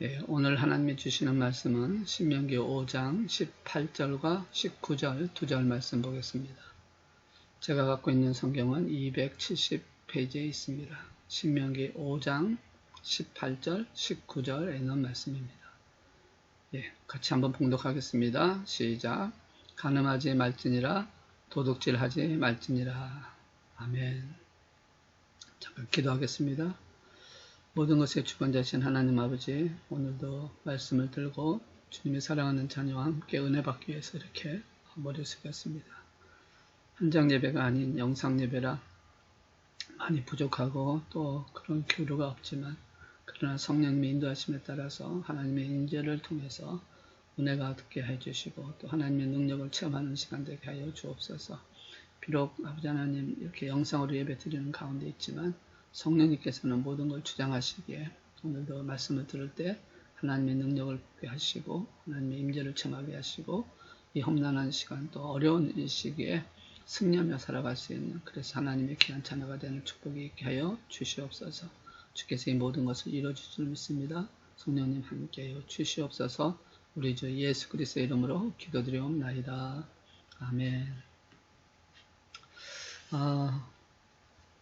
예, 오늘 하나님이 주시는 말씀은 신명기 5장 18절과 19절 두 절 말씀 보겠습니다. 제가 갖고 있는 성경은 270페이지에 있습니다. 신명기 5장 18절, 19절에 있는 말씀입니다. 예, 같이 한번 봉독하겠습니다. 시작. 간음하지 말지니라, 도둑질하지 말지니라. 아멘. 잠깐 기도하겠습니다. 모든 것의 주권자신 하나님 아버지, 오늘도 말씀을 들고 주님의 사랑하는 자녀와 함께 은혜 받기 위해서 이렇게 머리 숙였습니다. 현장 예배가 아닌 영상 예배라 많이 부족하고 또 그런 교류가 없지만, 그러나 성령님의 인도하심에 따라서 하나님의 인재를 통해서 은혜가 얻게 해주시고 또 하나님의 능력을 체험하는 시간 되게 하여 주옵소서. 비록 아버지 하나님 이렇게 영상으로 예배 드리는 가운데 있지만 성령님께서는 모든 걸 주장하시기에 오늘도 말씀을 들을 때 하나님의 능력을 보게 하시고 하나님의 임재를 체험하게 하시고 이 험난한 시간 또 어려운 이 시기에 승리하며 살아갈 수 있는, 그래서 하나님의 귀한 자녀가 되는 축복이 있게 하여 주시옵소서. 주께서 이 모든 것을 이루어주실 줄 믿습니다. 성령님 함께하여 주시옵소서. 우리 주 예수 그리스도의 이름으로 기도드리옵나이다. 아멘.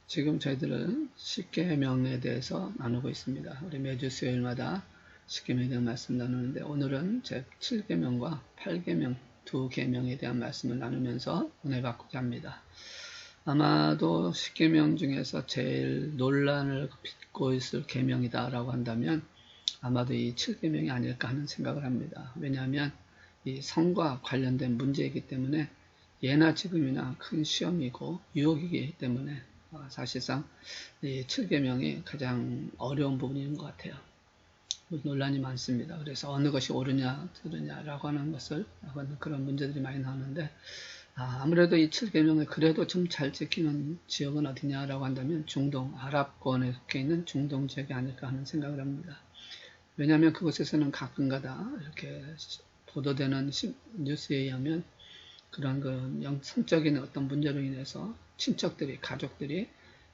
지금 저희들은 십계명에 대해서 나누고 있습니다. 우리 매주 수요일마다 십계명에 대한 말씀 나누는데 오늘은 제 7계명과 8계명 두 계명에 대한 말씀을 나누면서 은혜 받고자 합니다. 아마도 십계명 중에서 제일 논란을 빚고 있을 계명이다라고 한다면 아마도 이 7계명이 아닐까 하는 생각을 합니다. 왜냐하면 이 성과 관련된 문제이기 때문에 예나 지금이나 큰 시험이고 유혹이기 때문에 사실상 이 7계명이 가장 어려운 부분인 것 같아요. 논란이 많습니다. 그래서 어느 것이 옳으냐 들으냐라고 하는 그런 문제들이 많이 나오는데, 아무래도 이 7계명을 그래도 좀 잘 지키는 지역은 어디냐라고 한다면 중동, 아랍권에 속해 있는 중동 지역이 아닐까 하는 생각을 합니다. 왜냐하면 그곳에서는 가끔가다 이렇게 보도되는 뉴스에 의하면 그런 성적인 어떤 문제로 인해서 친척들이, 가족들이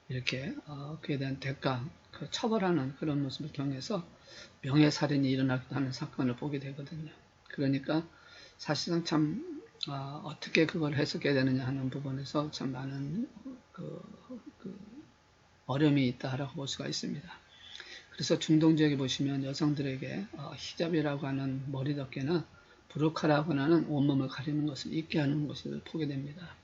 이렇게 그에 대한 대가, 처벌하는 그런 모습을 통해서 명예살인이 일어나기도 하는 사건을 보게 되거든요. 그러니까 사실상 참 어떻게 그걸 해석해야 되느냐 하는 부분에서 참 많은 어려움이 있다라고 볼 수가 있습니다. 그래서 중동 지역에 보시면 여성들에게 히잡이라고 하는 머리덮개나 부르카라고 하는 온몸을 가리는 것을 입게 하는 것을 보게 됩니다.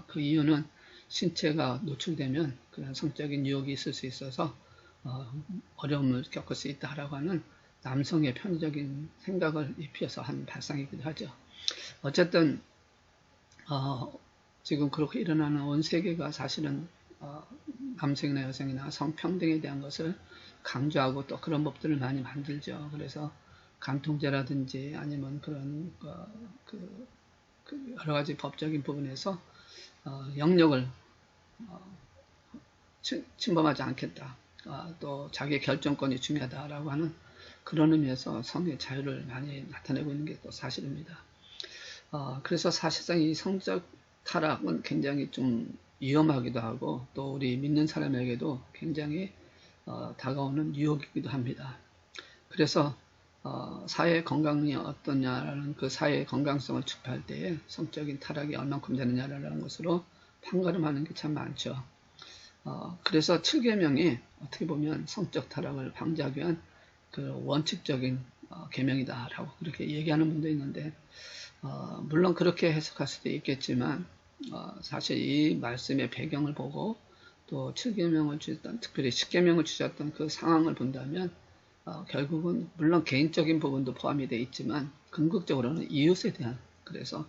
그 이유는 신체가 노출되면 그런 성적인 유혹이 있을 수 있어서 어려움을 겪을 수 있다라고 하는 남성의 편의적인 생각을 입혀서 한 발상이기도 하죠. 어쨌든 지금 그렇게 일어나는 온 세계가 사실은 남성이나 여성이나 성평등에 대한 것을 강조하고 또 그런 법들을 많이 만들죠. 그래서 간통죄라든지 아니면 그런 여러 가지 법적인 부분에서 영역을 침범하지 않겠다. 또 자기의 결정권이 중요하다라고 하는 그런 의미에서 성의 자유를 많이 나타내고 있는 게 또 사실입니다. 그래서 사실상 이 성적 타락은 굉장히 좀 위험하기도 하고 또 우리 믿는 사람에게도 굉장히 다가오는 유혹이기도 합니다. 그래서 사회의 건강이 어떠냐라는 그 사회의 건강성을 측파할 때에 성적인 타락이 얼만큼 되느냐라는 것으로 판가름하는 게 참 많죠. 그래서 7계명이 어떻게 보면 성적 타락을 방지하기 위한 그 원칙적인 계명이다라고 그렇게 얘기하는 분도 있는데, 물론 그렇게 해석할 수도 있겠지만 사실 이 말씀의 배경을 보고 또 7계명을 주셨던, 특별히 10계명을 주셨던 그 상황을 본다면 결국은 물론 개인적인 부분도 포함이 되어 있지만 궁극적으로는 이웃에 대한, 그래서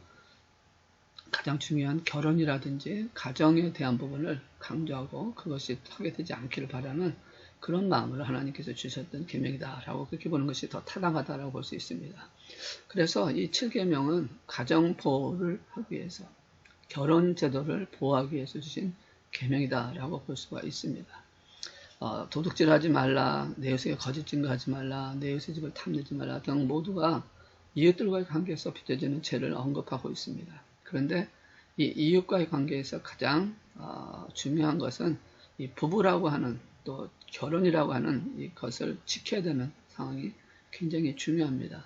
가장 중요한 결혼이라든지 가정에 대한 부분을 강조하고 그것이 파괴되지 않기를 바라는 그런 마음을 하나님께서 주셨던 계명이다라고 그렇게 보는 것이 더 타당하다라고 볼 수 있습니다. 그래서 이 7계명은 가정 보호를 하기 위해서, 결혼 제도를 보호하기 위해서 주신 계명이다라고 볼 수가 있습니다. 도둑질하지 말라, 내 이웃에게 거짓 증거하지 말라, 내 이웃의 집을 탐내지 말라 등 모두가 이웃들과의 관계에서 빚어지는 죄를 언급하고 있습니다. 그런데 이 이웃과의 관계에서 가장 중요한 것은 이 부부라고 하는 또 결혼이라고 하는 이것을 지켜야 되는 상황이 굉장히 중요합니다.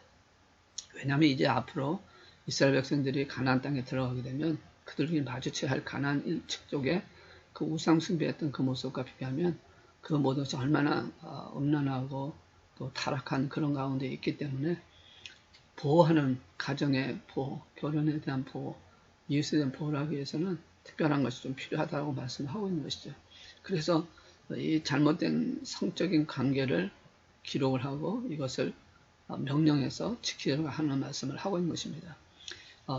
왜냐하면 이제 앞으로 이스라엘 백성들이 가나안 땅에 들어가게 되면 그들이 마주쳐야 할 가나안 일측 쪽에 그 우상 숭배했던 그 모습과 비교하면 그 모든 것이 얼마나 음란하고 또 타락한 그런 가운데 있기 때문에 보호하는 가정의 보호, 결혼에 대한 보호, 이웃에 대한 보호를 하기 위해서는 특별한 것이 좀 필요하다고 말씀하고 있는 것이죠. 그래서 이 잘못된 성적인 관계를 기록을 하고 이것을 명령해서 지키려고 하는 말씀을 하고 있는 것입니다.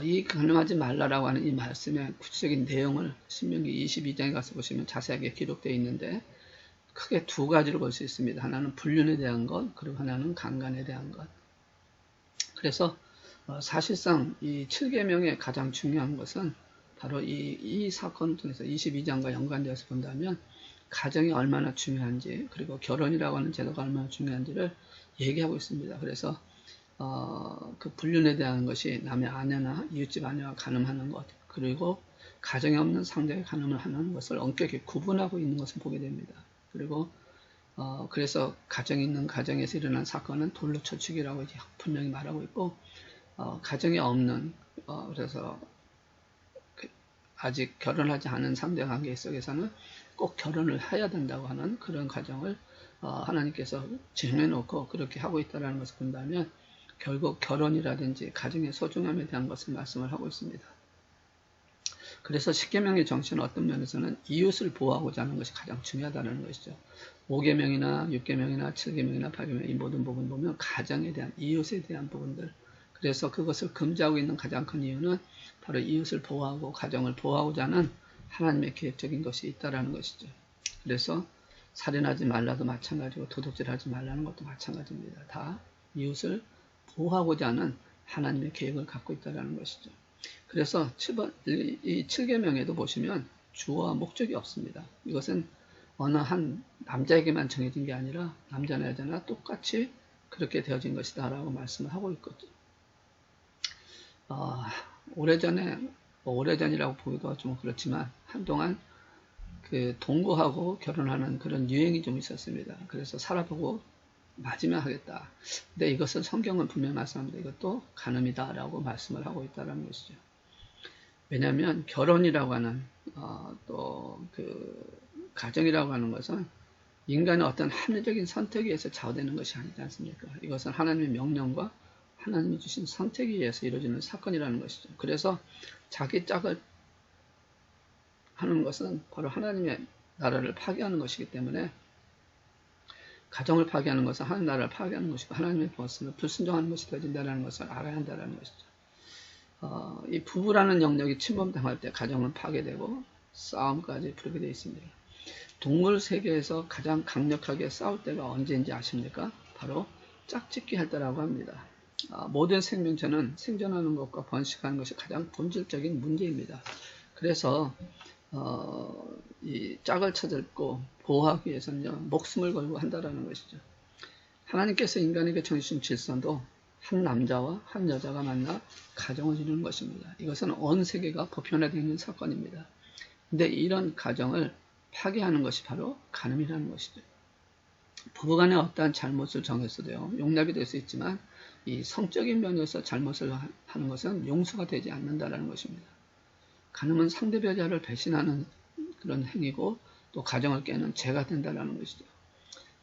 이 간음하지 말라라고 하는 이 말씀의 구체적인 내용을 신명기 22장에 가서 보시면 자세하게 기록되어 있는데 크게 두 가지를 볼 수 있습니다. 하나는 불륜에 대한 것, 그리고 하나는 강간에 대한 것. 그래서 사실상 이 7계명의 가장 중요한 것은 바로 이 사건을 통해서 22장과 연관되어서 본다면 가정이 얼마나 중요한지, 그리고 결혼이라고 하는 제도가 얼마나 중요한지를 얘기하고 있습니다. 그래서 그 불륜에 대한 것이 남의 아내나 이웃집 아내와 간음하는 것, 그리고 가정에 없는 상대의 간음을 하는 것을 엄격히 구분하고 있는 것을 보게 됩니다. 그리고 그래서 가정이 있는 가정에서 일어난 사건은 돌로 쳐 죽이라고 이제 분명히 말하고 있고, 가정에 없는 그래서 아직 결혼하지 않은 상대 관계 속에서는 꼭 결혼을 해야 된다고 하는 그런 가정을 하나님께서 정해놓고 그렇게 하고 있다는 것을 본다면 결국 결혼이라든지 가정의 소중함에 대한 것을 말씀을 하고 있습니다. 그래서 10계명의 정신은 어떤 면에서는 이웃을 보호하고자 하는 것이 가장 중요하다는 것이죠. 5계명이나 6계명이나 7계명이나 8계명 이 모든 부분 보면 가정에 대한 이웃에 대한 부분들, 그래서 그것을 금지하고 있는 가장 큰 이유는 바로 이웃을 보호하고 가정을 보호하고자 하는 하나님의 계획적인 것이 있다는 것이죠. 그래서 살인하지 말라도 마찬가지고 도둑질하지 말라는 것도 마찬가지입니다. 다 이웃을 보호하고자 하는 하나님의 계획을 갖고 있다는 것이죠. 그래서 이 7계명에도 보시면 주어와 목적이 없습니다. 이것은 어느 한 남자에게만 정해진 게 아니라 남자나 여자나 똑같이 그렇게 되어진 것이다 라고 말씀을 하고 있거든요. 오래전이라고 보기도 좀 그렇지만 한동안 그 동거하고 결혼하는 그런 유행이 좀 있었습니다. 그래서 살아보고 맞으면 하겠다. 근데 이것은 성경은 분명히 말씀합니다. 이것도 간음이다 라고 말씀을 하고 있다는 것이죠. 왜냐하면 결혼이라고 하는 또 그 가정이라고 하는 것은 인간의 어떤 합리적인 선택에 의해서 좌우되는 것이 아니지 않습니까? 이것은 하나님의 명령과 하나님이 주신 선택에 의해서 이루어지는 사건이라는 것이죠. 그래서 자기 짝을 하는 것은 바로 하나님의 나라를 파괴하는 것이기 때문에 가정을 파괴하는 것은 하나님 나라를 파괴하는 것이고 하나님의 말씀을 불순종하는 것이 되어진다는 것을 알아야 한다는 것이죠. 이 부부라는 영역이 침범당할 때 가정은 파괴되고 싸움까지 부르게 되어 있습니다. 동물 세계에서 가장 강력하게 싸울 때가 언제인지 아십니까? 바로 짝짓기 할 때라고 합니다. 모든 생명체는 생존하는 것과 번식하는 것이 가장 본질적인 문제입니다. 그래서 이 짝을 찾고 보호하기 위해서는 목숨을 걸고 한다는 것이죠. 하나님께서 인간에게 정해주신 질서도 한 남자와 한 여자가 만나 가정을 이루는 것입니다. 이것은 온 세계가 보편화되어 있는 사건입니다. 근데 이런 가정을 파괴하는 것이 바로 간음이라는 것이죠. 부부간에 어떠한 잘못을 정했어도요, 용납이 될 수 있지만 이 성적인 면에서 잘못을 하는 것은 용서가 되지 않는다는 것입니다. 간음은 상대 배우자를 배신하는 그런 행위고 또 가정을 깨는 죄가 된다는 것이죠.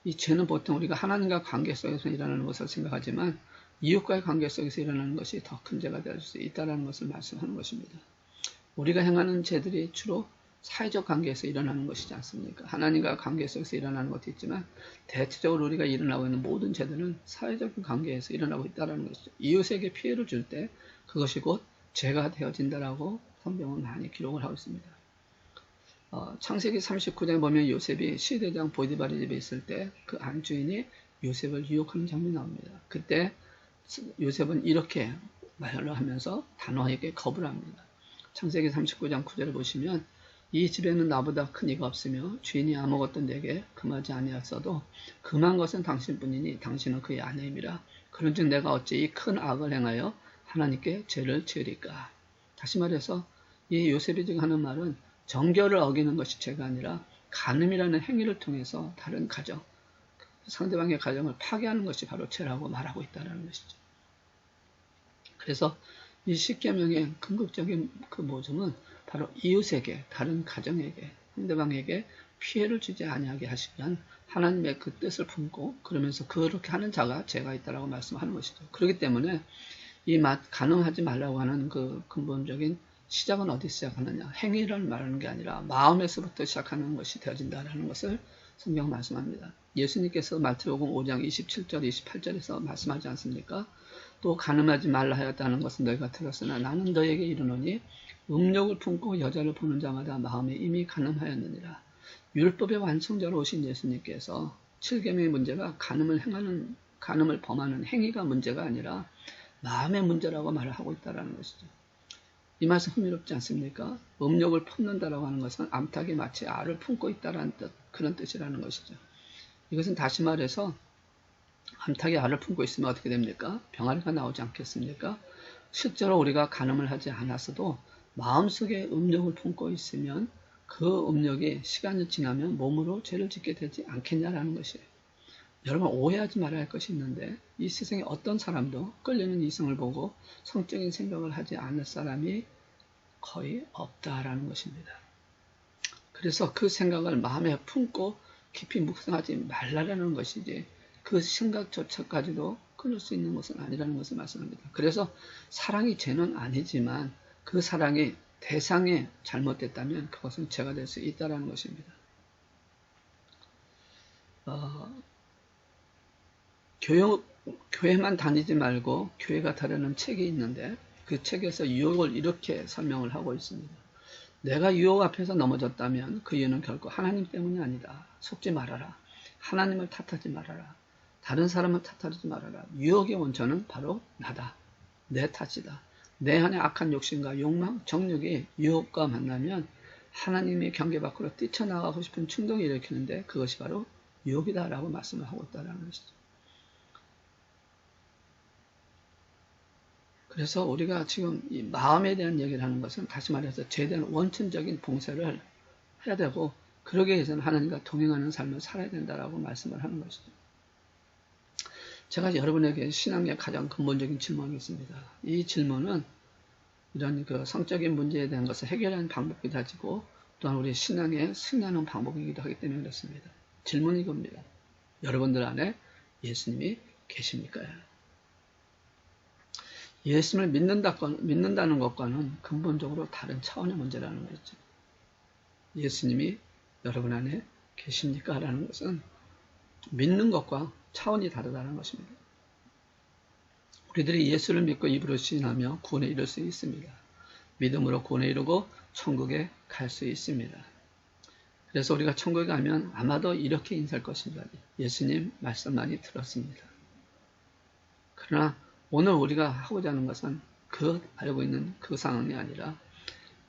이 죄는 보통 우리가 하나님과 관계 속에서 일어나는 것을 생각하지만 이웃과의 관계 속에서 일어나는 것이 더 큰 죄가 될 수 있다는 것을 말씀하는 것입니다. 우리가 행하는 죄들이 주로 사회적 관계에서 일어나는 것이지 않습니까? 하나님과 관계 속에서 일어나는 것도 있지만 대체적으로 우리가 일어나고 있는 모든 죄들은 사회적인 관계에서 일어나고 있다는 것이죠. 이웃에게 피해를 줄 때 그것이 곧 죄가 되어진다라고 성경은 많이 기록을 하고 있습니다. 창세기 39장에 보면 요셉이 시대장 보디발의 집에 있을 때 그 안주인이 요셉을 유혹하는 장면이 나옵니다. 그때 요셉은 이렇게 말을 하면서 단호하게 거부를 합니다. 창세기 39장 9절을 보시면 이 집에는 나보다 큰 이가 없으며 주인이 아무것도 내게 금하지 아니하였어도 금한 것은 당신뿐이니 당신은 그의 아내임이라. 그런즉 내가 어찌 이 큰 악을 행하여 하나님께 죄를 지으리까. 다시 말해서 이 요셉이 지금 하는 말은 정결을 어기는 것이 죄가 아니라 간음이라는 행위를 통해서 다른 가정, 상대방의 가정을 파괴하는 것이 바로 죄라고 말하고 있다는 것이죠. 그래서 이 십계명의 궁극적인 그 모종은 바로 이웃에게, 다른 가정에게, 상대방에게 피해를 주지 아니하게 하시면 하나님의 그 뜻을 품고 그러면서 그렇게 하는 자가 죄가 있다라고 말씀하는 것이죠. 그렇기 때문에 이 가늠하지 말라고 하는 그 근본적인 시작은 어디 시작하느냐? 행위를 말하는 게 아니라 마음에서부터 시작하는 것이 되어진다는 것을 성경 말씀합니다. 예수님께서 마태복음 5장 27절, 28절에서 말씀하지 않습니까? 또 가늠하지 말라 하였다는 것은 너희가 들었으나 나는 너희에게 이르노니 음욕을 품고 여자를 보는 자마다 마음에 이미 가늠하였느니라. 율법의 완성자로 오신 예수님께서 7계명의 문제가 가늠을 범하는 행위가 문제가 아니라 마음의 문제라고 말을 하고 있다는 것이죠. 이 말씀 흥미롭지 않습니까? 음욕을 품는다라고 하는 것은 암탉이 마치 알을 품고 있다는 뜻, 그런 뜻이라는 것이죠. 이것은 다시 말해서 암탉이 알을 품고 있으면 어떻게 됩니까? 병아리가 나오지 않겠습니까? 실제로 우리가 가늠을 하지 않았어도 마음속에 음욕을 품고 있으면 그 음욕이 시간이 지나면 몸으로 죄를 짓게 되지 않겠냐라는 것이에요. 여러분 오해하지 말아야 할 것이 있는데 이 세상에 어떤 사람도 끌리는 이성을 보고 성적인 생각을 하지 않을 사람이 거의 없다라는 것입니다. 그래서 그 생각을 마음에 품고 깊이 묵상하지 말라라는 것이지 그 생각조차까지도 끊을 수 있는 것은 아니라는 것을 말씀합니다. 그래서 사랑이 죄는 아니지만 그 사랑이 대상에 잘못됐다면 그것은 죄가 될 수 있다는 것입니다. 교회만 다니지 말고 교회가 다루는 책이 있는데 그 책에서 유혹을 이렇게 설명을 하고 있습니다. 내가 유혹 앞에서 넘어졌다면 그 이유는 결코 하나님 때문이 아니다. 속지 말아라. 하나님을 탓하지 말아라. 다른 사람을 탓하지 말아라. 유혹의 원천은 바로 나다. 내 탓이다. 내 안에 악한 욕심과 욕망, 정욕이 유혹과 만나면 하나님의 경계 밖으로 뛰쳐나가고 싶은 충동을 일으키는데 그것이 바로 유혹이다 라고 말씀을 하고 있다는 것이죠. 그래서 우리가 지금 이 마음에 대한 얘기를 하는 것은 다시 말해서 죄에 대한 원천적인 봉쇄를 해야 되고 그러기 위해서는 하나님과 동행하는 삶을 살아야 된다라고 말씀을 하는 것이죠. 제가 여러분에게 신앙의 가장 근본적인 질문이 있습니다. 이 질문은 이런 그 성적인 문제에 대한 것을 해결하는 방법이 가지고 또한 우리 신앙에 승리하는 방법이기도 하기 때문에 그렇습니다. 질문이 이겁니다. 여러분들 안에 예수님이 계십니까? 예수님을 믿는다는 것과는 근본적으로 다른 차원의 문제라는 거죠. 예수님이 여러분 안에 계십니까? 라는 것은 믿는 것과 차원이 다르다는 것입니다. 우리들이 예수를 믿고 입으로 시인하며 구원에 이를 수 있습니다. 믿음으로 구원에 이르고 천국에 갈 수 있습니다. 그래서 우리가 천국에 가면 아마도 이렇게 인사할 것입니다. 예수님 말씀 많이 들었습니다. 그러나 오늘 우리가 하고자 하는 것은 알고 있는 그 상황이 아니라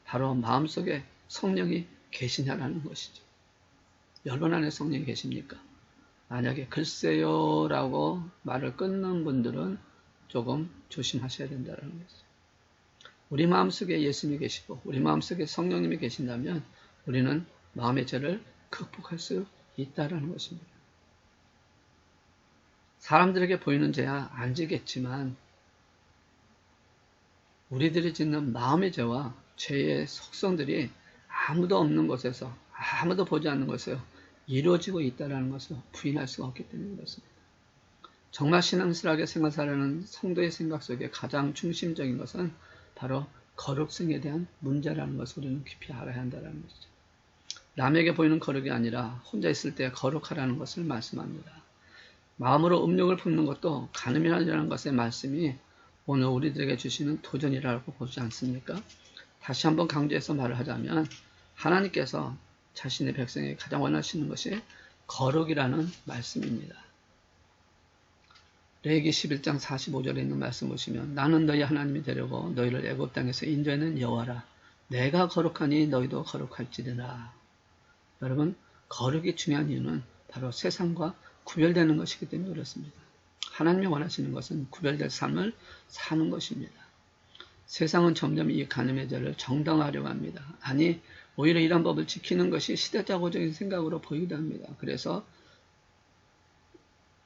바로 마음속에 성령이 계시냐라는 것이죠. 여러분 안에 성령이 계십니까? 만약에 글쎄요 라고 말을 끊는 분들은 조금 조심하셔야 된다는 것이죠. 우리 마음속에 예수님이 계시고 우리 마음속에 성령님이 계신다면 우리는 마음의 죄를 극복할 수 있다는 것입니다. 사람들에게 보이는 죄야 안 지겠지만 우리들이 짓는 마음의 죄와 죄의 속성들이 아무도 없는 곳에서 아무도 보지 않는 곳에서 이루어지고 있다는 것을 부인할 수가 없기 때문에 그렇습니다. 정말 신앙스럽게 생활하려는 성도의 생각 속에 가장 중심적인 것은 바로 거룩성에 대한 문제라는 것을 우리는 깊이 알아야 한다는 것이죠. 남에게 보이는 거룩이 아니라 혼자 있을 때 거룩하라는 것을 말씀합니다. 마음으로 음욕을 품는 것도 가늠이라는 것의 말씀이 오늘 우리들에게 주시는 도전이라고 보지 않습니까? 다시 한번 강조해서 말을 하자면 하나님께서 자신의 백성에게 가장 원하시는 것이 거룩이라는 말씀입니다. 레위기 11장 45절에 있는 말씀 보시면 나는 너희 하나님이 되려고 너희를 애굽 땅에서 인도하는 여호와라. 내가 거룩하니 너희도 거룩할지니라. 여러분 거룩이 중요한 이유는 바로 세상과 구별되는 것이기 때문에 그렇습니다. 하나님이 원하시는 것은 구별될 삶을 사는 것입니다. 세상은 점점 이 간음의 죄를 정당화하려고 합니다. 아니 오히려 이런 법을 지키는 것이 시대착오적인 생각으로 보이기도 합니다. 그래서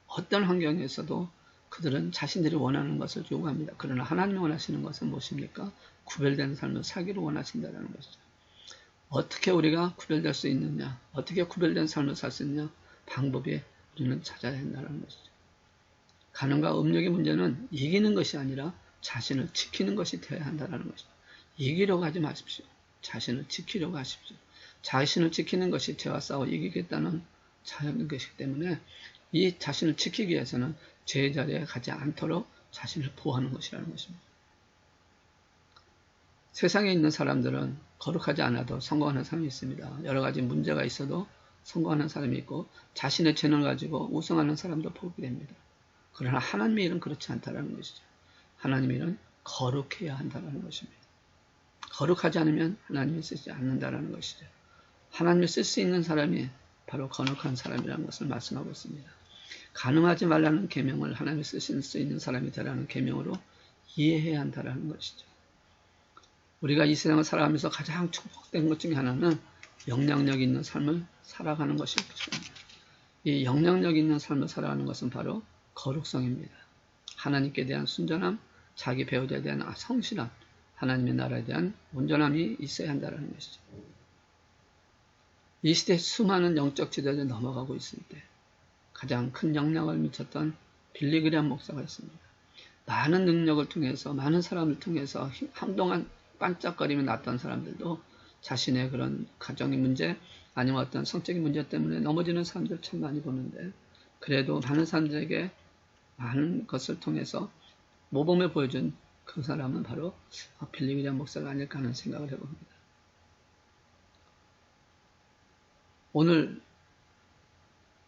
어떤 환경에서도 그들은 자신들이 원하는 것을 요구합니다. 그러나 하나님이 원하시는 것은 무엇입니까? 구별된 삶을 살기를 원하신다는 것이죠. 어떻게 우리가 구별될 수 있느냐? 어떻게 구별된 삶을 살 수 있느냐? 방법이 우리는 찾아야 한다는 것이죠. 가능과 음력의 문제는 이기는 것이 아니라 자신을 지키는 것이 되어야 한다는 것이죠. 이기려고 하지 마십시오. 자신을 지키려고 하십시오. 자신을 지키는 것이 죄와 싸워 이기겠다는 자연인 것이기 때문에 이 자신을 지키기 위해서는 죄의 자리에 가지 않도록 자신을 보호하는 것이라는 것입니다. 세상에 있는 사람들은 거룩하지 않아도 성공하는 사람이 있습니다. 여러 가지 문제가 있어도 성공하는 사람이 있고 자신의 재능을 가지고 우승하는 사람도 보게 됩니다. 그러나 하나님의 일은 그렇지 않다는 것이죠. 하나님의 일은 거룩해야 한다는 것입니다. 거룩하지 않으면 하나님이 쓰지 않는다는 것이죠. 하나님이 쓸 수 있는 사람이 바로 거룩한 사람이라는 것을 말씀하고 있습니다. 가늠하지 말라는 계명을 하나님이 쓰실 수 있는 사람이 되라는 계명으로 이해해야 한다는 것이죠. 우리가 이 세상을 살아가면서 가장 축복된 것 중에 하나는 영향력 있는 삶을 살아가는 것일 것입니다. 이 영향력 있는 삶을 살아가는 것은 바로 거룩성입니다. 하나님께 대한 순전함, 자기 배우자에 대한 성실함, 하나님의 나라에 대한 온전함이 있어야 한다는 것이죠. 이 시대에 수많은 영적 지도자들이 넘어가고 있을 때 가장 큰 영향을 미쳤던 빌리그리암 목사가 있습니다. 많은 능력을 통해서 많은 사람을 통해서 한동안 반짝거리며 났던 사람들도 자신의 그런 가정의 문제 아니면 어떤 성적인 문제 때문에 넘어지는 사람들 참 많이 보는데 그래도 많은 사람들에게 많은 것을 통해서 모범을 보여준 그 사람은 바로 빌리그리암 목사가 아닐까 하는 생각을 해봅니다. 오늘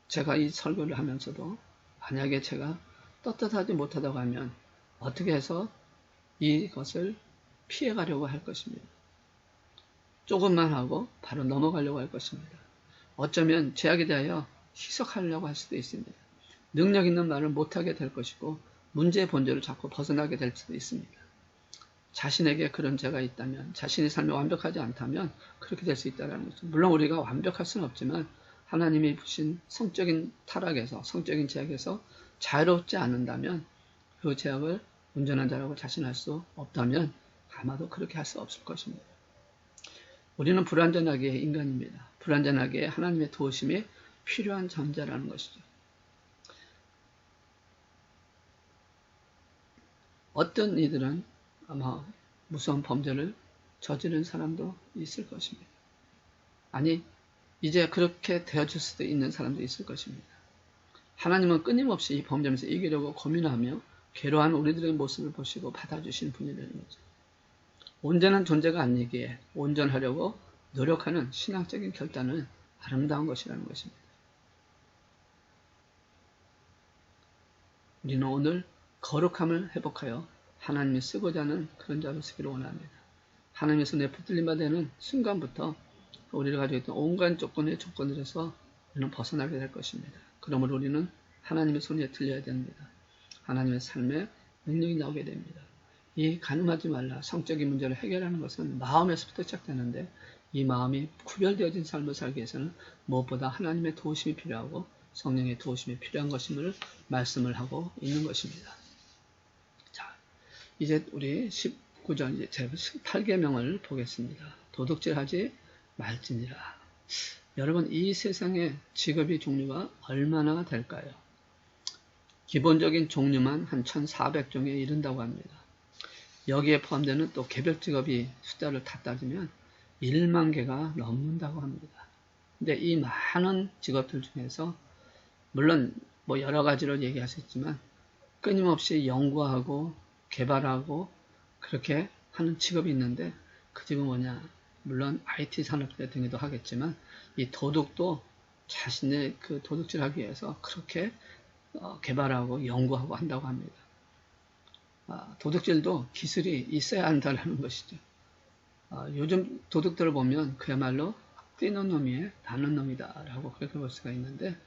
제가 이 설교를 하면서도 만약에 제가 떳떳하지 못하다고 하면 어떻게 해서 이것을 피해가려고 할 것입니다. 조금만 하고 바로 넘어가려고 할 것입니다. 어쩌면 죄악에 대하여 희석하려고 할 수도 있습니다. 능력 있는 말을 못하게 될 것이고 문제의 본질을 자꾸 벗어나게 될 수도 있습니다. 자신에게 그런 죄가 있다면 자신의 삶이 완벽하지 않다면 그렇게 될 수 있다는 거죠. 물론 우리가 완벽할 수는 없지만 하나님이 부신 성적인 타락에서 성적인 죄악에서 자유롭지 않는다면 그 죄악을 온전한 자라고 자신할 수 없다면 아마도 그렇게 할 수 없을 것입니다. 우리는 불완전하게 인간입니다. 불완전하게 하나님의 도우심이 필요한 존재라는 것이죠. 어떤 이들은 아마 무서운 범죄를 저지른 사람도 있을 것입니다. 아니, 이제 그렇게 되어질 수도 있는 사람도 있을 것입니다. 하나님은 끊임없이 이 범죄에서 이기려고 고민하며 괴로워하는 우리들의 모습을 보시고 받아주신 분이라는 거죠. 온전한 존재가 아니기에 온전하려고 노력하는 신앙적인 결단은 아름다운 것이라는 것입니다. 우리는 오늘 거룩함을 회복하여 하나님이 쓰고자 하는 그런 자로 쓰기를 원합니다. 하나님의 손에 붙들림바 되는 순간부터 우리를 가지고 있던 온갖 조건들에서 우리는 벗어나게 될 것입니다. 그러므로 우리는 하나님의 손에 들려야 됩니다. 하나님의 삶에 능력이 나오게 됩니다. 이 가늠하지 말라 성적인 문제를 해결하는 것은 마음에서부터 시작되는데 이 마음이 구별되어진 삶을 살기 위해서는 무엇보다 하나님의 도우심이 필요하고 성령의 도우심이 필요한 것임을 말씀을 하고 있는 것입니다. 자, 이제 우리 19절 이제 제 8계명을 보겠습니다. 도둑질하지 말지니라. 여러분, 이 세상에 직업의 종류가 얼마나 될까요? 기본적인 종류만 한 1400종에 이른다고 합니다. 여기에 포함되는 또 개별 직업이 숫자를 다 따지면 1만 개가 넘는다고 합니다. 근데 이 많은 직업들 중에서 물론 뭐 여러 가지로 얘기하셨지만 끊임없이 연구하고 개발하고 그렇게 하는 직업이 있는데 그 직업은 뭐냐? 물론 IT 산업 등에도 하겠지만 이 도둑도 자신의 그 도둑질하기 위해서 그렇게 개발하고 연구하고 한다고 합니다. 도둑질도 기술이 있어야 한다는 것이죠. 요즘 도둑들을 보면 그야말로 뛰는 놈이 나는 놈이다 라고 그렇게 볼 수가 있는데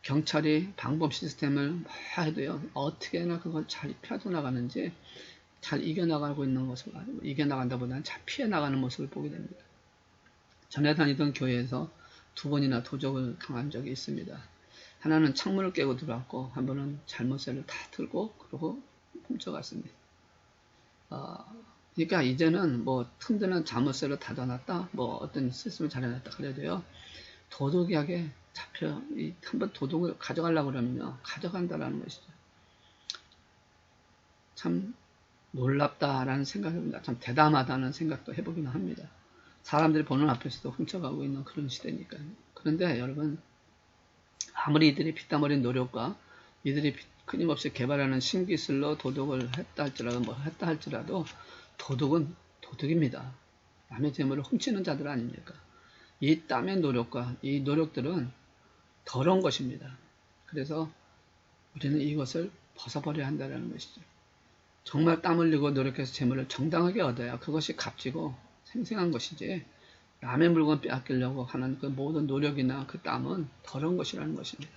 경찰이 방범 시스템을 해도요 어떻게나 그걸 잘 펴져나가는지 잘 이겨나가고 있는 모습, 이겨나간다보다는 잘 피해나가는 모습을 보게 됩니다. 전에 다니던 교회에서 2번이나 도적을 당한 적이 있습니다. 하나는 창문을 깨고 들어왔고 한 번은 잘못세를 다 들고 그러고 훔쳐갔습니다. 그러니까 이제는 뭐 틈드는 자물쇠를 닫아놨다, 뭐 어떤 시스템을 잘해놨다 그래도요, 도둑에게 잡혀 한번 도둑을 가져가려고 그러면요 가져간다라는 것이죠. 참 놀랍다라는 생각이 듭니다. 참 대담하다는 생각도 해보기는 합니다. 사람들이 보는 앞에서도 훔쳐가고 있는 그런 시대니까요. 그런데 여러분, 아무리 이들이 피땀 흘린 노력과 이들이 끊임없이 개발하는 신기술로 도둑을 했다 할지라도 도둑은 도둑입니다. 남의 재물을 훔치는 자들 아닙니까? 이 땀의 노력과 이 노력들은 더러운 것입니다. 그래서 우리는 이것을 벗어버려야 한다는 것이죠. 정말 땀 흘리고 노력해서 재물을 정당하게 얻어야 그것이 값지고 생생한 것이지, 남의 물건 빼앗기려고 하는 그 모든 노력이나 그 땀은 더러운 것이라는 것입니다.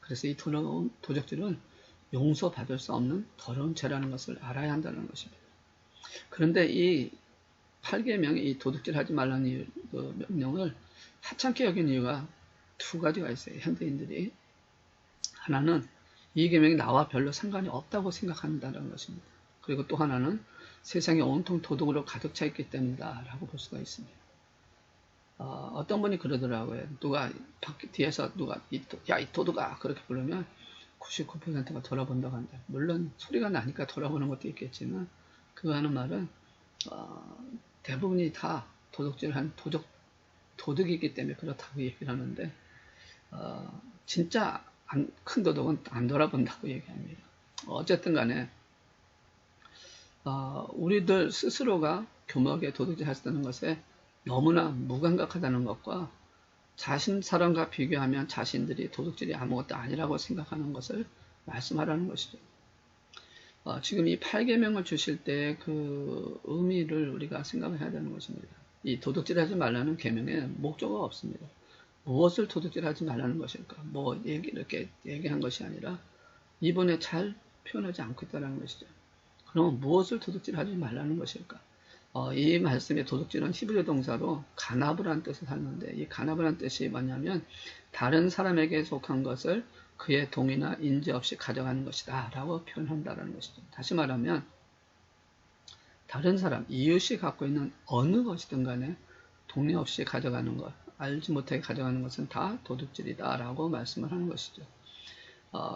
그래서 이 더러운 도적질은 용서받을 수 없는 더러운 죄라는 것을 알아야 한다는 것입니다. 그런데 이 8계명의 이 도둑질하지 말라는 그 명령을 하찮게 여긴 이유가 두 가지가 있어요. 현대인들이. 하나는 이 계명이 나와 별로 상관이 없다고 생각한다는 것입니다. 그리고 또 하나는 세상이 온통 도둑으로 가득 차 있기 때문이다 라고 볼 수가 있습니다. 어떤 분이 그러더라고요. 누가 뒤에서 누가 야, 이 도둑아 그렇게 부르면 99%가 돌아본다고 한다. 물론 소리가 나니까 돌아보는 것도 있겠지만, 그거 하는 말은 대부분이 다 도둑질한 도둑이기 때문에 그렇다고 얘기를 하는데, 진짜 큰 도둑은 안 돌아본다고 얘기합니다. 어쨌든 간에 우리들 스스로가 교묘하게 도둑질 하시다는 것에 너무나 무감각하다는 것과 사람과 비교하면 자신들이 도둑질이 아무것도 아니라고 생각하는 것을 말씀하라는 것이죠. 지금 이 8계명을 주실 때 그 의미를 우리가 생각을 해야 되는 것입니다. 이 도둑질하지 말라는 계명에 목적어가 없습니다. 무엇을 도둑질하지 말라는 것일까? 이렇게 얘기한 것이 아니라 이번에 잘 표현하지 않고 있다는 것이죠. 그럼 무엇을 도둑질하지 말라는 것일까? 이 말씀의 도둑질은 히브리 동사로 가나브라는 뜻을 하는데, 이 가나브라는 뜻이 뭐냐면 다른 사람에게 속한 것을 그의 동의나 인지 없이 가져가는 것이다 라고 표현한다는 것이죠. 다시 말하면 다른 사람, 이웃이 갖고 있는 어느 것이든 간에 동의 없이 가져가는 것, 알지 못하게 가져가는 것은 다 도둑질이다 라고 말씀을 하는 것이죠.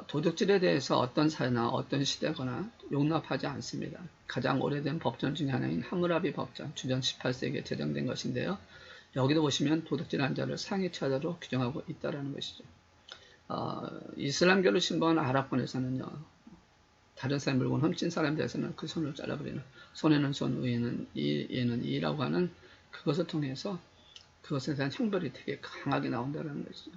도둑질에 대해서 어떤 사회나 어떤 시대거나 용납하지 않습니다. 가장 오래된 법전 중에 하나인 하무라비 법전, 주전 18세기에 제정된 것인데요. 여기도 보시면 도둑질한 자를 상해차자로 규정하고 있다는 것이죠. 이슬람교를 신봉하는 아랍권에서는요, 다른 사람의 물건 훔친 사람에 대해서는 그 손을 잘라버리는, 손에는 손, 의에는 얘는 이라고 하는 그것을 통해서 그것에 대한 형벌이 되게 강하게 나온다는 것이죠.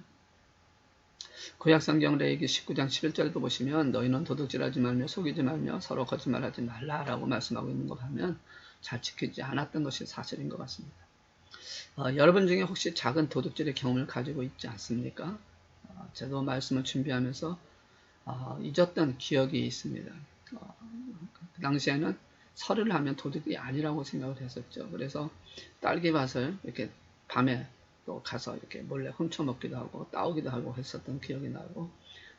구약성경 레위기 19장 11절에도 보시면 너희는 도둑질하지 말며 속이지 말며 서로 거짓말하지 말라라고 말씀하고 있는 거 보면 잘 지키지 않았던 것이 사실인 것 같습니다. 여러분 중에 혹시 작은 도둑질의 경험을 가지고 있지 않습니까? 저도 말씀을 준비하면서 잊었던 기억이 있습니다. 그 당시에는 설을 하면 도둑이 아니라고 생각을 했었죠. 그래서 딸기밭을 이렇게 밤에 또 가서 이렇게 몰래 훔쳐 먹기도 하고 따오기도 하고 했었던 기억이 나고,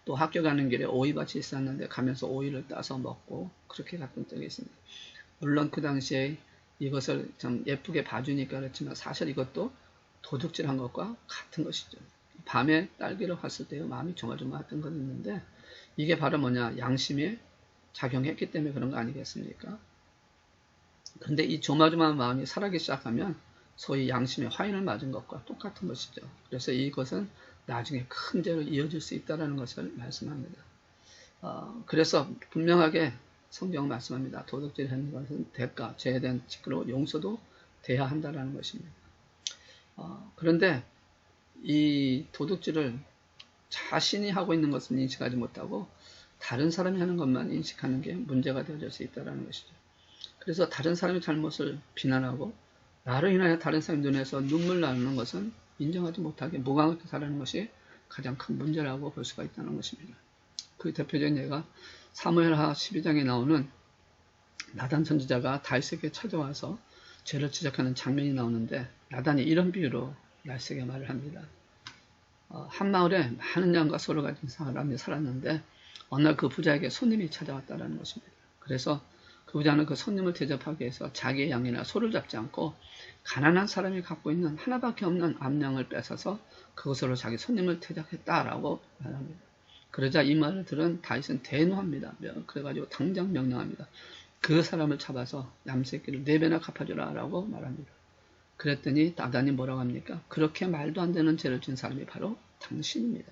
또 학교 가는 길에 오이밭이 있었는데 가면서 오이를 따서 먹고 그렇게 갔던 적이 있습니다. 물론 그 당시에 이것을 좀 예쁘게 봐주니까 그렇지만 사실 이것도 도둑질한 것과 같은 것이죠. 밤에 딸기를 봤을 때 마음이 조마조마했던 건 있는데, 이게 바로 뭐냐, 양심에 작용했기 때문에 그런 거 아니겠습니까? 근데 이 조마조마한 마음이 살아기 시작하면 소위 양심의 화인을 맞은 것과 똑같은 것이죠. 그래서 이것은 나중에 큰 죄로 이어질 수 있다는 것을 말씀합니다. 그래서 분명하게 성경은 말씀합니다. 도둑질 하는 것은 대가, 죄에 대한 직으로 용서도 돼야 한다는 것입니다. 그런데 이 도둑질을 자신이 하고 있는 것은 인식하지 못하고 다른 사람이 하는 것만 인식하는 게 문제가 되어질 수 있다는 것이죠. 그래서 다른 사람의 잘못을 비난하고 나로 인하여 다른 사람 눈에서 눈물 나는 것은 인정하지 못하게 무감하게 살아가는 것이 가장 큰 문제라고 볼 수가 있다는 것입니다. 그 대표적인 예가 사무엘하 12장에 나오는 나단 선지자가 다윗에게 찾아와서 죄를 지적하는 장면이 나오는데, 나단이 이런 비유로 다윗에게 말을 합니다. 한 마을에 많은 양과 소를 가진 사람이 살았는데 어느 날 그 부자에게 손님이 찾아왔다는 것입니다. 그래서 그 부자는 그 손님을 대접하기 위해서 자기의 양이나 소를 잡지 않고 가난한 사람이 갖고 있는 하나밖에 없는 암양을 뺏어서 그것으로 자기 손님을 대접했다라고 말합니다. 그러자 이 말을 들은 다윗은 대노합니다. 그래가지고 당장 명령합니다. 그 사람을 잡아서 얌새끼를 4배나 갚아주라 라고 말합니다. 그랬더니 나단이 뭐라고 합니까? 그렇게 말도 안 되는 죄를 지은 사람이 바로 당신입니다.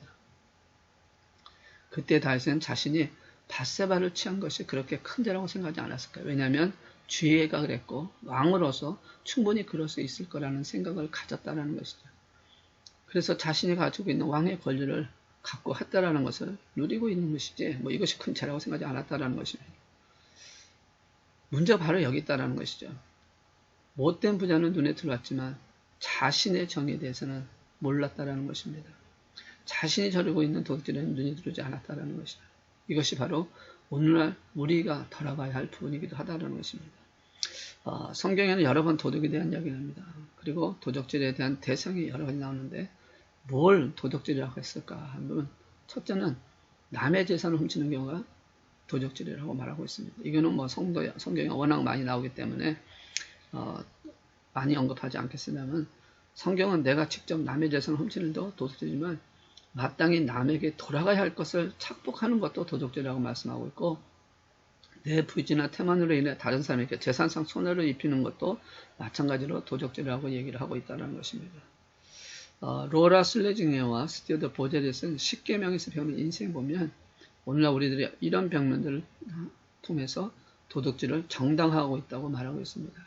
그때 다윗은 자신이 밧세바를 취한 것이 그렇게 큰 죄라고 생각하지 않았을까요? 왜냐하면 주의가 그랬고 왕으로서 충분히 그럴 수 있을 거라는 생각을 가졌다는 것이죠. 그래서 자신이 가지고 있는 왕의 권리를 갖고 했다라는 것을 누리고 있는 것이지 이것이 큰 죄라고 생각하지 않았다라는 것입니다. 문제가 바로 여기 있다라는 것이죠. 못된 부자는 눈에 들어왔지만 자신의 정에 대해서는 몰랐다라는 것입니다. 자신이 저르고 있는 도둑질에는 눈이 들어오지 않았다라는 것이죠. 이것이 바로 오늘날 우리가 돌아봐야 할 부분이기도 하다는 것입니다. 성경에는 여러 번 도둑에 대한 이야기를 합니다. 그리고 도둑질에 대한 대상이 여러 가지 나오는데 뭘 도둑질이라고 했을까 하면 첫째는 남의 재산을 훔치는 경우가 도둑질이라고 말하고 있습니다. 이거는 성경에 워낙 많이 나오기 때문에 많이 언급하지 않겠습니다만 성경은 내가 직접 남의 재산을 훔치는 것도 도둑질이지만 마땅히 남에게 돌아가야 할 것을 착복하는 것도 도둑질이라고 말씀하고 있고 내 부지나 태만으로 인해 다른 사람에게 재산상 손해를 입히는 것도 마찬가지로 도둑질이라고 얘기를 하고 있다는 것입니다. 로라 슬레징웨어와 스튜어트 보제릿은 10계명에서 배우는 인생 보면 오늘날 우리들이 이런 병면들을 통해서 도둑질을 정당화하고 있다고 말하고 있습니다.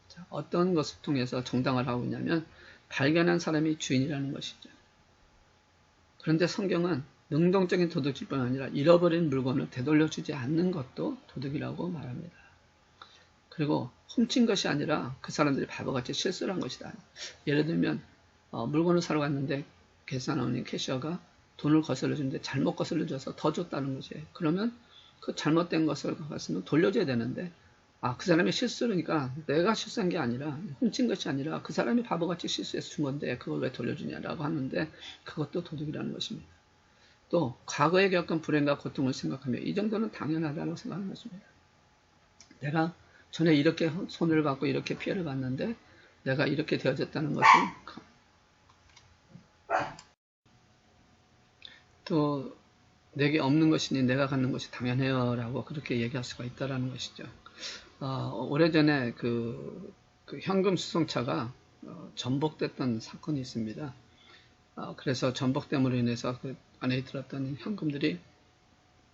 자, 어떤 것을 통해서 정당화를 하고 있냐면 발견한 사람이 주인이라는 것이죠. 그런데 성경은 능동적인 도둑질뿐 아니라 잃어버린 물건을 되돌려주지 않는 것도 도둑이라고 말합니다. 그리고 훔친 것이 아니라 그 사람들이 바보같이 실수를 한 것이다. 예를 들면 물건을 사러 갔는데 계산원인 캐셔가 돈을 거슬러 주는데 잘못 거슬러 줘서 더 줬다는 거지. 그러면 그 잘못된 것을 갔으면 돌려줘야 되는데 그 사람이 실수니까 내가 실수한 게 아니라 훔친 것이 아니라 그 사람이 바보같이 실수해서 준 건데 그걸 왜 돌려주냐라고 하는데 그것도 도둑이라는 것입니다. 또 과거에 겪은 불행과 고통을 생각하며 이 정도는 당연하다고 생각하는 것입니다. 내가 전에 이렇게 손해를 받고 이렇게 피해를 봤는데 내가 이렇게 되어졌다는 것은 또 내게 없는 것이니 내가 갖는 것이 당연해요 라고 그렇게 얘기할 수가 있다는 것이죠. 오래전에 그 현금 수송차가 전복됐던 사건이 있습니다. 그래서 전복됨으로 인해서 그 안에 들었던 현금들이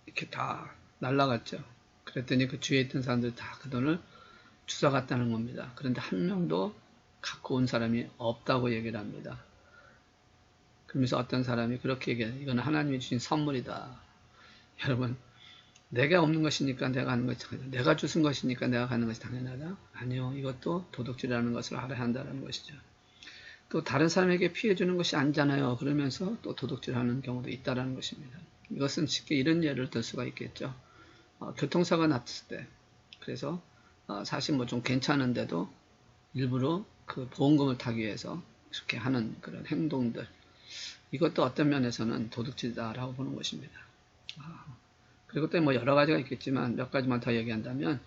이렇게 다 날라갔죠. 그랬더니 그 주위에 있던 사람들이 다 그 돈을 주워갔다는 겁니다. 그런데 한 명도 갖고 온 사람이 없다고 얘기를 합니다. 그러면서 어떤 사람이 그렇게 얘기해요. 이건 하나님이 주신 선물이다. 여러분, 내가 없는 것이니까 내가 하는 것이 당연하다. 내가 주신 것이니까 내가 가는 것이 당연하다? 아니요. 이것도 도둑질이라는 것을 알아야 한다는 것이죠. 또 다른 사람에게 피해 주는 것이 아니잖아요. 그러면서 또 도둑질하는 경우도 있다는 것입니다. 이것은 쉽게 이런 예를 들 수가 있겠죠. 교통사고가 났을 때 그래서 사실 뭐 좀 괜찮은데도 일부러 그 보험금을 타기 위해서 이렇게 하는 그런 행동들 이것도 어떤 면에서는 도둑질이다라고 보는 것입니다. 그리고 또 뭐 여러 가지가 있겠지만 몇 가지만 더 얘기한다면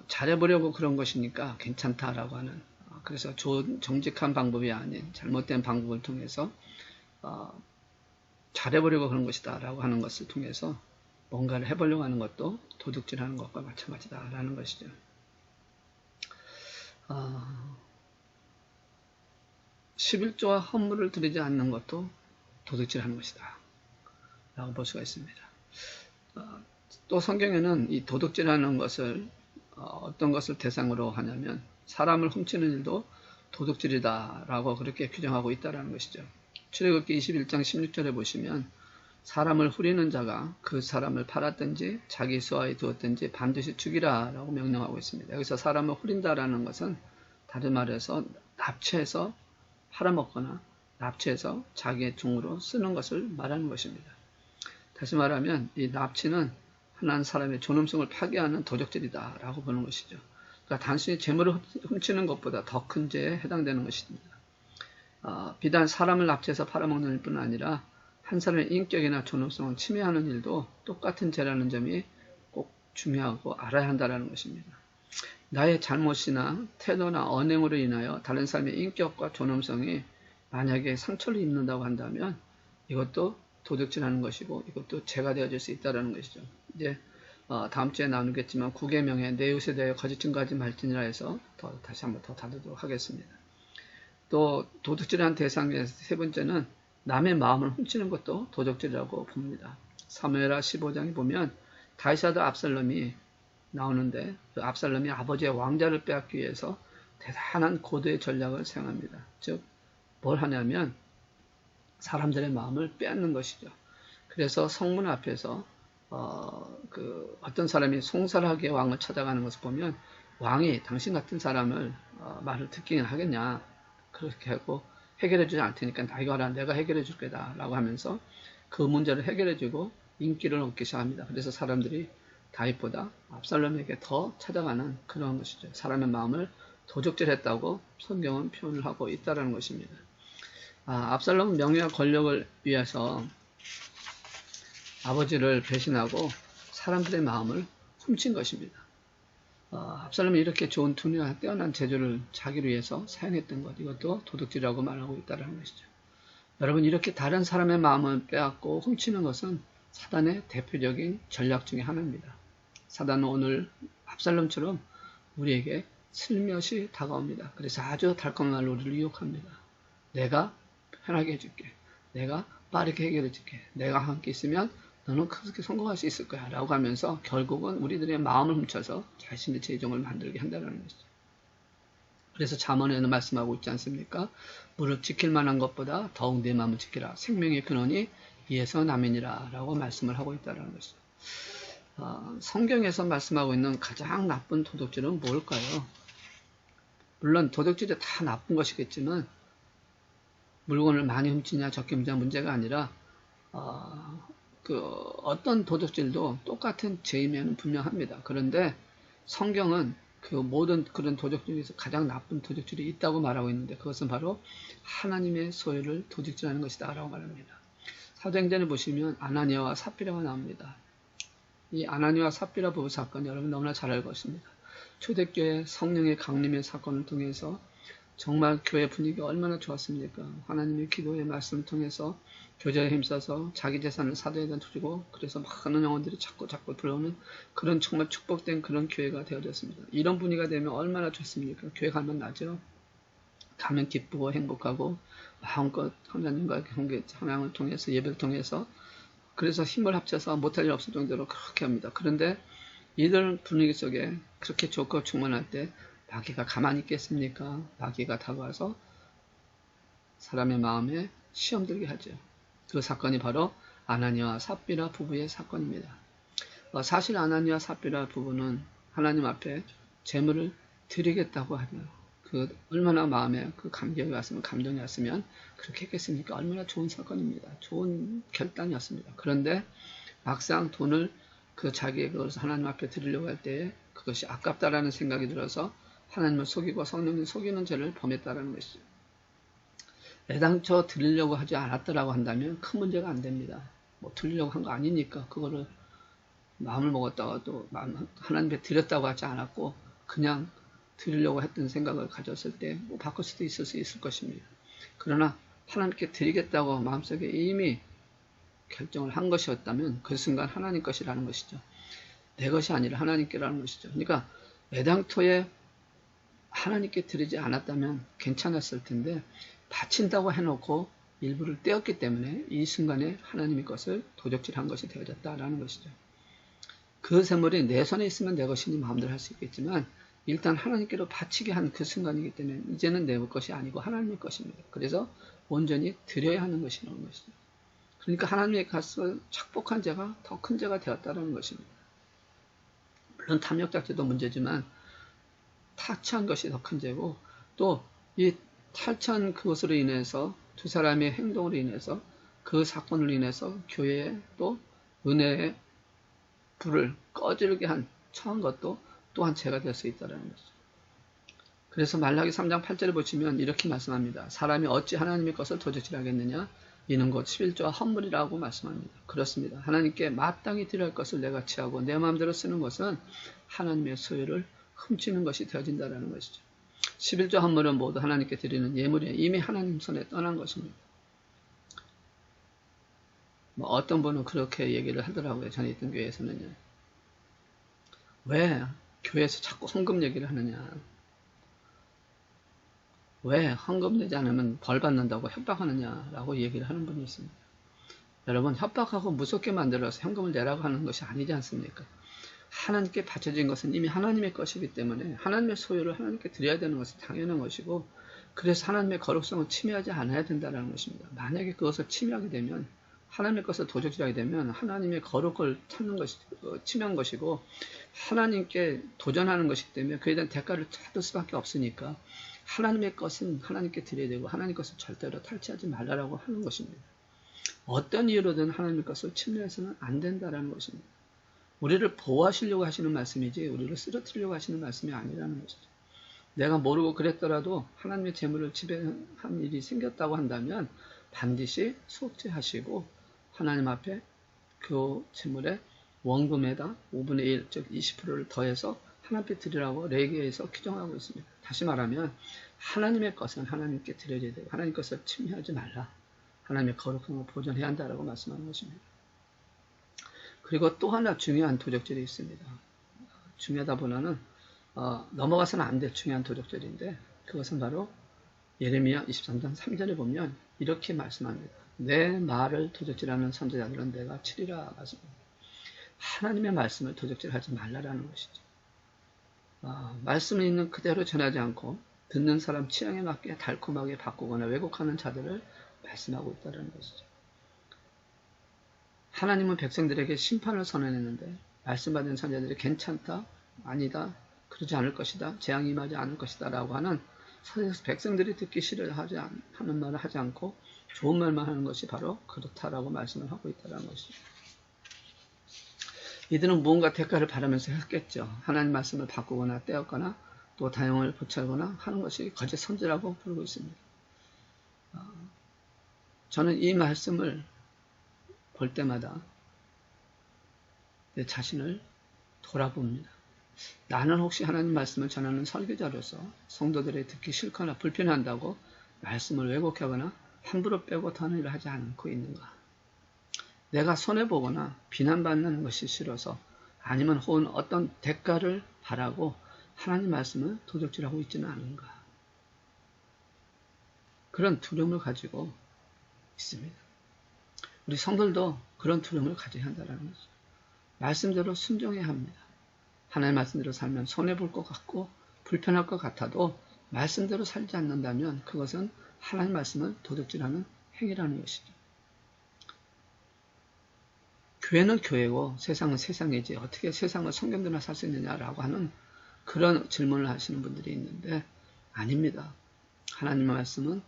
잘해보려고 그런 것이니까 괜찮다라고 하는 그래서 좋은 정직한 방법이 아닌 잘못된 방법을 통해서 잘해보려고 그런 것이다 라고 하는 것을 통해서 뭔가를 해보려고 하는 것도 도둑질하는 것과 마찬가지다 라는 것이죠. 11조와 헌물을 드리지 않는 것도 도둑질하는 것이다 라고 볼 수가 있습니다. 또 성경에는 이 도둑질하는 것을 어떤 것을 대상으로 하냐면 사람을 훔치는 일도 도둑질이다 라고 그렇게 규정하고 있다는 것이죠. 출애굽기 21장 16절에 보시면 사람을 후리는 자가 그 사람을 팔았든지 자기 수하에 두었든지 반드시 죽이라 라고 명령하고 있습니다. 여기서 사람을 후린다라는 것은 다른 말해서 납치해서 팔아먹거나 납치해서 자기의 종으로 쓰는 것을 말하는 것입니다. 다시 말하면 이 납치는 한 사람의 존엄성을 파괴하는 도적질이다 라고 보는 것이죠. 그러니까 단순히 재물을 훔치는 것보다 더 큰 죄에 해당되는 것입니다. 비단 사람을 납치해서 팔아먹는 일뿐 아니라 한 사람의 인격이나 존엄성을 침해하는 일도 똑같은 죄라는 점이 꼭 중요하고 알아야 한다는 것입니다. 나의 잘못이나 태도나 언행으로 인하여 다른 사람의 인격과 존엄성이 만약에 상처를 입는다고 한다면 이것도 도둑질하는 것이고 이것도 죄가 되어질 수 있다는 것이죠. 이제 다음 주에 나누겠지만 9계명에 내 이웃에 대하여 거짓 증거하지 말지니라 해서 다시 한번 더 다루도록 하겠습니다. 또 도둑질하는 대상에서 세 번째는 남의 마음을 훔치는 것도 도둑질이라고 봅니다. 사무엘하 15장에 보면 다윗아들 압살롬이 나오는데 그 압살롬이 아버지의 왕자를 빼앗기 위해서 대단한 고도의 전략을 사용합니다. 즉 뭘 하냐면 사람들의 마음을 빼앗는 것이죠. 그래서 성문 앞에서 어떤 사람이 송설하게 왕을 찾아가는 것을 보면 왕이 당신 같은 사람을 말을 듣기는 하겠냐, 그렇게 하고 해결해 주지 않을 테니까 나이가 와라, 내가 해결해 줄 거다 라고 하면서 그 문제를 해결해 주고 인기를 얻기 시작합니다. 그래서 사람들이 다윗보다 압살롬에게 더 찾아가는 그런 것이죠. 사람의 마음을 도적질했다고 성경은 표현을 하고 있다는 것입니다. 압살롬은 명예와 권력을 위해서 아버지를 배신하고 사람들의 마음을 훔친 것입니다. 압살롬이 이렇게 좋은 투니와 뛰어난 재주를 자기를 위해서 사용했던 것, 이것도 도둑질이라고 말하고 있다는 것이죠. 여러분, 이렇게 다른 사람의 마음을 빼앗고 훔치는 것은 사단의 대표적인 전략 중에 하나입니다. 사단은 오늘 압살롬처럼 우리에게 슬며시 다가옵니다. 그래서 아주 달콤한 말로 우리를 유혹합니다. 내가 편하게 해줄게. 내가 빠르게 해결해 줄게. 내가 함께 있으면 너는 크게 성공할 수 있을 거야 라고 하면서 결국은 우리들의 마음을 훔쳐서 자신의 재정을 만들게 한다는 것이죠. 그래서 잠언에는 말씀하고 있지 않습니까? 무릇 지킬 만한 것보다 더욱 내 마음을 지키라. 생명의 근원이 이에서 남이니라 라고 말씀을 하고 있다는 것이죠. 성경에서 말씀하고 있는 가장 나쁜 도둑질은 뭘까요? 물론 도둑질이 다 나쁜 것이겠지만 물건을 많이 훔치냐 적게 훔치냐 문제가 아니라 어떤 도둑질도 똑같은 죄이면 분명합니다. 그런데 성경은 그 모든 그런 도둑질 중에서 가장 나쁜 도둑질이 있다고 말하고 있는데 그것은 바로 하나님의 소유를 도둑질하는 것이다 라고 말합니다. 사도행전에 보시면 아나니아와 삽비라가 나옵니다. 이 아나니아와 삽비라 부부 사건 여러분 너무나 잘 알고 있습니다. 초대교회 성령의 강림의 사건을 통해서 정말 교회 분위기가 얼마나 좋았습니까? 하나님의 기도의 말씀을 통해서 교제에 힘써서 자기 재산을 사도에다 주고 그래서 많은 영혼들이 자꾸 들어오는 그런 정말 축복된 그런 교회가 되어졌습니다. 이런 분위기가 되면 얼마나 좋습니까? 교회 가면 나죠? 가면 기쁘고 행복하고 마음껏 하나님과 찬양을 통해서 예배를 통해서 그래서 힘을 합쳐서 못할 일 없을 정도로 그렇게 합니다. 그런데 이들 분위기 속에 그렇게 좋고 충만할 때 마귀가 가만히 있겠습니까? 마귀가 다가와서 사람의 마음에 시험 들게 하죠. 그 사건이 바로 아나니아와 삽비라 부부의 사건입니다. 사실 아나니아와 삽비라 부부는 하나님 앞에 재물을 드리겠다고 하네요. 얼마나 마음에 감동이 왔으면 그렇게 했겠습니까? 얼마나 좋은 사건입니다. 좋은 결단이었습니다. 그런데 막상 돈을 자기의 그것을 하나님 앞에 드리려고 할 때에 그것이 아깝다라는 생각이 들어서 하나님을 속이고 성령을 속이는 죄를 범했다라는 것이죠. 애당초 드리려고 하지 않았더라고 한다면 큰 문제가 안 됩니다. 드리려고 한 거 아니니까 그거를 마음을 먹었다가 또 하나님께 드렸다고 하지 않았고 그냥 드리려고 했던 생각을 가졌을 때 바꿀 수도 있을 것입니다. 그러나 하나님께 드리겠다고 마음속에 이미 결정을 한 것이었다면 그 순간 하나님 것이라는 것이죠. 내 것이 아니라 하나님께라는 것이죠. 그러니까 애당초에 하나님께 드리지 않았다면 괜찮았을 텐데 바친다고 해놓고 일부를 떼었기 때문에 이 순간에 하나님의 것을 도적질한 것이 되어졌다라는 것이죠. 그 재물이 내 손에 있으면 내 것이니 마음대로 할 수 있겠지만 일단 하나님께로 바치게 한 그 순간이기 때문에 이제는 내 것이 아니고 하나님의 것입니다. 그래서 온전히 드려야 하는 것이라는 것이죠. 그러니까 하나님의 것을 착복한 죄가 더 큰 죄가 되었다는 것입니다. 물론 탐욕 자체도 문제지만 타치한 것이 더 큰 죄고 또 이 탈취한 그것으로 인해서 두 사람의 행동으로 인해서 그 사건으로 인해서 교회에 또 은혜의 불을 꺼지게 한 처한 것도 또한 죄가 될 수 있다는 것이죠. 그래서 말라기 3장 8절에 보시면 이렇게 말씀합니다. 사람이 어찌 하나님의 것을 도적질하겠느냐? 이는 곧 11조와 헌물이라고 말씀합니다. 그렇습니다. 하나님께 마땅히 드려야 할 것을 내가 취하고 내 마음대로 쓰는 것은 하나님의 소유를 훔치는 것이 되어진다는 것이죠. 11조 헌물은 모두 하나님께 드리는 예물이 이미 하나님 손에 떠난 것입니다. 어떤 분은 그렇게 얘기를 하더라고요. 전에 있던 교회에서는요. 왜 교회에서 자꾸 헌금 얘기를 하느냐? 왜 헌금 내지 않으면 벌 받는다고 협박하느냐라고 얘기를 하는 분이 있습니다. 여러분, 협박하고 무섭게 만들어서 현금을 내라고 하는 것이 아니지 않습니까? 하나님께 바쳐진 것은 이미 하나님의 것이기 때문에 하나님의 소유를 하나님께 드려야 되는 것은 당연한 것이고, 그래서 하나님의 거룩성을 침해하지 않아야 된다는 것입니다. 만약에 그것을 침해하게 되면, 하나님의 것을 도적질하게 되면 하나님의 거룩을 찾는 것이 침해한 것이고, 하나님께 도전하는 것이기 때문에 그에 대한 대가를 받을 수밖에 없으니까 하나님의 것은 하나님께 드려야 되고 하나님의 것을 절대로 탈취하지 말라고 하는 것입니다. 어떤 이유로든 하나님의 것을 침해해서는 안 된다는 것입니다. 우리를 보호하시려고 하시는 말씀이지 우리를 쓰러뜨리려고 하시는 말씀이 아니라는 것이죠. 내가 모르고 그랬더라도 하나님의 재물을 지배한 일이 생겼다고 한다면 반드시 속죄하시고 하나님 앞에 그 재물의 원금에다 5분의 1, 즉 20%를 더해서 하나님께 드리라고 레위기에서 규정하고 있습니다. 다시 말하면 하나님의 것은 하나님께 드려야 되고 하나님 것을 침해하지 말라. 하나님의 거룩함을 보존해야 한다라고 말씀하는 것입니다. 그리고 또 하나 중요한 도적질이 있습니다. 중요하다보다는 넘어가서는 안 될 중요한 도적질인데 그것은 바로 예레미야 23장 3절에 보면 이렇게 말씀합니다. 내 말을 도적질하는 선지자들은 내가 치리라 말씀합니다. 하나님의 말씀을 도적질하지 말라라는 것이죠. 말씀이 있는 그대로 전하지 않고 듣는 사람 취향에 맞게 달콤하게 바꾸거나 왜곡하는 자들을 말씀하고 있다는 것이죠. 하나님은 백성들에게 심판을 선언했는데 말씀받은 선지자들이 괜찮다, 아니다, 그러지 않을 것이다, 재앙이 임하지 않을 것이다 라고 하는 백성들이 듣기 싫어하지 하는 말을 하지 않고 좋은 말만 하는 것이 바로 그렇다라고 말씀을 하고 있다는 것이죠. 이들은 무언가 대가를 바라면서 했겠죠. 하나님 말씀을 바꾸거나 떼었거나 또 다용을 보채거나 하는 것이 거짓 선지라고 부르고 있습니다. 저는 이 말씀을 볼 때마다 내 자신을 돌아봅니다. 나는 혹시 하나님 말씀을 전하는 설교자로서 성도들이 듣기 싫거나 불편한다고 말씀을 왜곡하거나 함부로 빼고 더는 일을 하지 않고 있는가? 내가 손해보거나 비난받는 것이 싫어서 아니면 혹은 어떤 대가를 바라고 하나님 말씀을 도적질하고 있지는 않은가? 그런 두려움을 가지고 있습니다. 우리 성도들도 그런 두려움을 가져야 한다는 거죠. 말씀대로 순종해야 합니다. 하나님 말씀대로 살면 손해볼 것 같고 불편할 것 같아도 말씀대로 살지 않는다면 그것은 하나님 말씀을 도둑질하는 행위라는 것이죠. 교회는 교회고 세상은 세상이지 어떻게 세상을 성경대로 살 수 있느냐라고 하는 그런 질문을 하시는 분들이 있는데 아닙니다. 하나님의 말씀은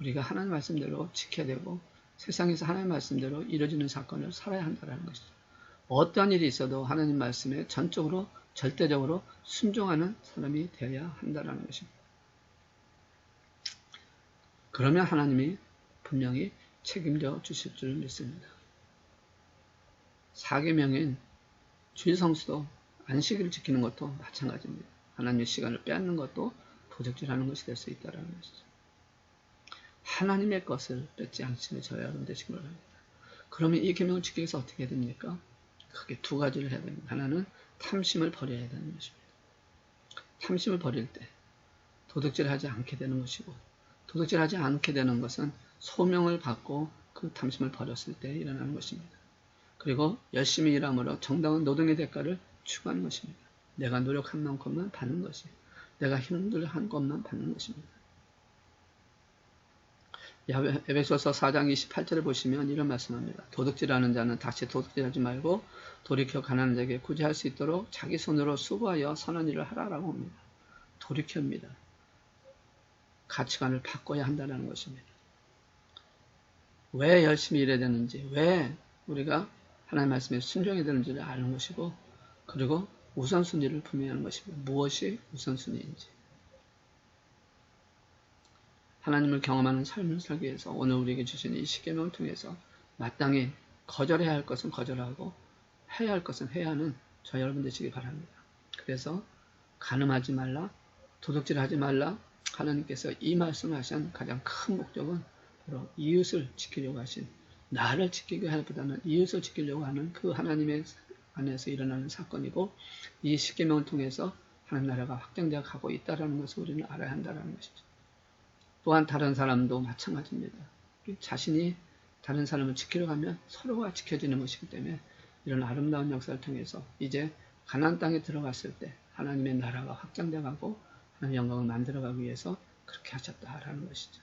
우리가 하나님 말씀대로 지켜야 되고 세상에서 하나님 말씀대로 이루어지는 사건을 살아야 한다는 것이죠. 어떠한 일이 있어도 하나님 말씀에 전적으로 절대적으로 순종하는 사람이 되어야 한다는 것입니다. 그러면 하나님이 분명히 책임져 주실 줄 믿습니다. 4계명인 주일 성수도 안식일을 지키는 것도 마찬가지입니다. 하나님의 시간을 빼앗는 것도 도적질하는 것이 될 수 있다는 것이죠. 하나님의 것을 뺏지 않으면 저야 하는 되신 걸 합니다. 그러면 이 계명을 지키기 위해서 어떻게 해야 됩니까? 크게 두 가지를 해야 됩니다. 하나는 탐심을 버려야 되는 것입니다. 탐심을 버릴 때 도둑질하지 않게 되는 것이고 도둑질하지 않게 되는 것은 소명을 받고 그 탐심을 버렸을 때 일어나는 것입니다. 그리고 열심히 일함으로 정당한 노동의 대가를 추구하는 것입니다. 내가 노력한 만큼만 받는 것이 내가 힘들한 것만 받는 것입니다. 에베소서 4장 28절을 보시면 이런 말씀합니다. 도둑질하는 자는 다시 도둑질하지 말고 돌이켜 가난한 자에게 구제할 수 있도록 자기 손으로 수고하여 선한 일을 하라라고 합니다. 돌이켜입니다. 가치관을 바꿔야 한다는 것입니다. 왜 열심히 일해야 되는지, 왜 우리가 하나님 말씀에 순종해야 되는지를 아는 것이고 그리고 우선순위를 분명히 하는 것입니다. 무엇이 우선순위인지. 하나님을 경험하는 삶을 살기 위해서 오늘 우리에게 주신 이 십계명을 통해서 마땅히 거절해야 할 것은 거절하고 해야 할 것은 해야 하는 저 여러분 되시기 바랍니다. 그래서 간음하지 말라, 도둑질하지 말라, 하나님께서 이 말씀을 하신 가장 큰 목적은 바로 이웃을 지키려고 하신, 나를 지키기 하기보다는 이웃을 지키려고 하는 그 하나님의 안에서 일어나는 사건이고, 이 십계명을 통해서 하나님 나라가 확장되어 가고 있다는 것을 우리는 알아야 한다는 것이죠. 또한 다른 사람도 마찬가지입니다. 자신이 다른 사람을 지키려고 하면 서로가 지켜지는 것이기 때문에 이런 아름다운 역사를 통해서 이제 가나안 땅에 들어갔을 때 하나님의 나라가 확장되어 가고 하나님의 영광을 만들어가기 위해서 그렇게 하셨다라는 것이죠.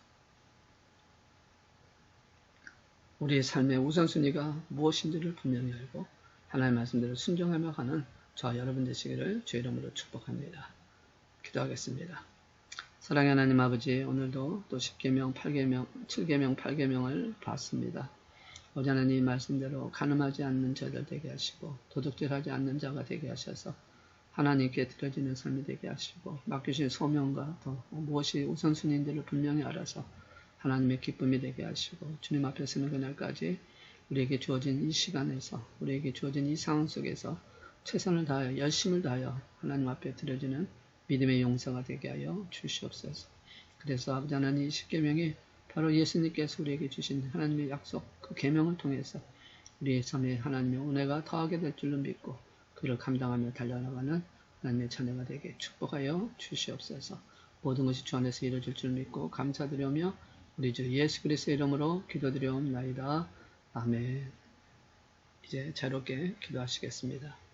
우리의 삶의 우선순위가 무엇인지를 분명히 알고 하나님의 말씀대로 순종하며 가는 저와 여러분 되시기를 주의 이름으로 축복합니다. 기도하겠습니다. 사랑의 하나님 아버지, 오늘도 또 10계명, 8계명, 7계명, 8계명을 봤습니다. 어제 하나님 말씀대로 간음하지 않는 자들 되게 하시고 도둑질하지 않는 자가 되게 하셔서 하나님께 드려지는 삶이 되게 하시고 맡기신 소명과 또 무엇이 우선순위인지를 분명히 알아서 하나님의 기쁨이 되게 하시고 주님 앞에 서는 그날까지 우리에게 주어진 이 시간에서 우리에게 주어진 이 상황 속에서 최선을 다하여 열심을 다하여 하나님 앞에 드려지는 믿음의 용사가 되게 하여 주시옵소서. 그래서 아버지 하나님 이 십계명이 바로 예수님께서 우리에게 주신 하나님의 약속 그 계명을 통해서 우리의 삶에 하나님의 은혜가 더하게 될 줄로 믿고 그를 감당하며 달려나가는 하나님의 자녀가 되게 축복하여 주시옵소서. 모든 것이 주 안에서 이루어질 줄 믿고 감사드리며 우리 주 예수 그리스도의 이름으로 기도드리옵나이다. 아멘. 이제 자유롭게 기도하시겠습니다.